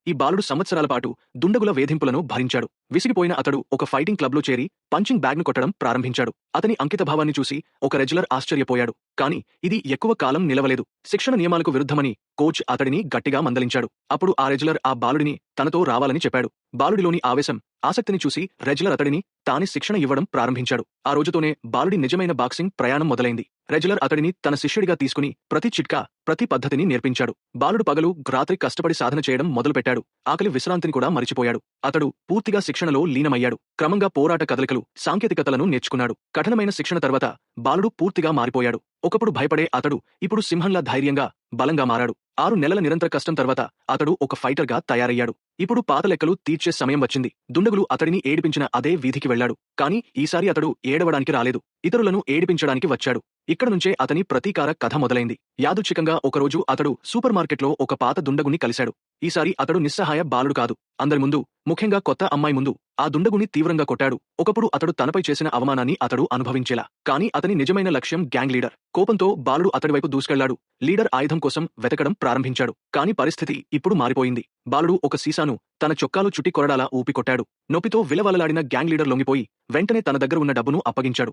ఈ బాలుడు సంవత్సరాల పాటు దుండగుల వేధింపులను భరించాడు. విసిగిపోయిన అతడు ఒక ఫైటింగ్ క్లబ్లో చేరి పంచింగ్ బ్యాగ్ను కొట్టడం ప్రారంభించాడు. అతని అంకితభావాన్ని చూసి ఒక రెజ్లర్ ఆశ్చర్యపోయాడు. కాని ఇది ఎక్కువ కాలం నిలవలేదు. శిక్షణ నియమాలకు విరుద్ధమని కోచ్ అతడిని గట్టిగా మందలించాడు. అప్పుడు ఆ రెజ్లర్ ఆ బాలుడిని తనతో రావాలని చెప్పాడు. బాలుడిలోని ఆవేశం, ఆసక్తిని చూసి రెజ్లర్ అతడిని తానే శిక్షణ ఇవ్వడం ప్రారంభించాడు. ఆ రోజుతోనే బాలుడి నిజమైన బాక్సింగ్ ప్రయాణం మొదలైంది. రెజ్లర్ అతడిని తన శిష్యుడిగా తీసుకుని ప్రతి చిట్కా, ప్రతి పద్ధతిని నేర్పించాడు. బాలుడు పగలు, రాత్రి కష్టపడి సాధన చేయడం మొదలుపెట్టాడు. ఆకలి, విశ్రాంతిని కూడా మరిచిపోయాడు. అతడు పూర్తిగా శిక్షణలో లీనమయ్యాడు. క్రమంగా పోరాట కదలికలు, సాంకేతికతలను నేర్చుకున్నాడు. కఠినమైన శిక్షణ తర్వాత బాలుడు పూర్తిగా మారిపోయాడు. ఒకప్పుడు భయపడే అతడు ఇప్పుడు సింహంలా ధైర్యంగా, బలంగా మారాడు. 6 నెలల నిరంతర కష్టం తర్వాత అతడు ఒక ఫైటర్గా తయారయ్యాడు. ఇప్పుడు పాత లెక్కలు తీర్చే సమయం వచ్చింది. దుండగులు అతడిని ఏడిపించిన అదే వీధికి వెళ్లాడు. కానీ ఈసారి అతడు ఏడవడానికి రాలేదు. ఇతరులను ఏడిపించడానికి వచ్చాడు. ఇక్కడ నుంచే అతని ప్రతీకార కథ మొదలైంది. యాదృచ్ఛికంగా ఒకరోజు అతడు సూపర్ మార్కెట్లో ఒక పాత దుండగుని కలిశాడు. ఈసారి అతడు నిస్సహాయ బాలుడు కాదు. అందరి ముందు, ముఖ్యంగా కొత్త అమ్మాయి ముందు ఆ దుండగుని తీవ్రంగా కొట్టాడు. ఒకప్పుడు అతడు తనపై చేసిన అవమానాన్ని అతడు అనుభవించేలా. కానీ అతని నిజమైన లక్ష్యం గ్యాంగ్ లీడర్. కోపంతో బాలుడు అతడివైపు దూసుకెళ్లాడు. లీడర్ ఆయుధం కోసం వెతకడం ప్రారంభించాడు. కానీ పరిస్థితి ఇప్పుడు మారిపోయింది. బాలుడు ఒక సీసాను తన చొక్కాలో చుట్టి కొరడాలా ఊపి కొట్టాడు. నొప్పితో విలవలలాడిన గ్యాంగ్ లీడర్ లొంగిపోయి వెంటనే తన దగ్గర ఉన్న డబ్బును అప్పగించాడు.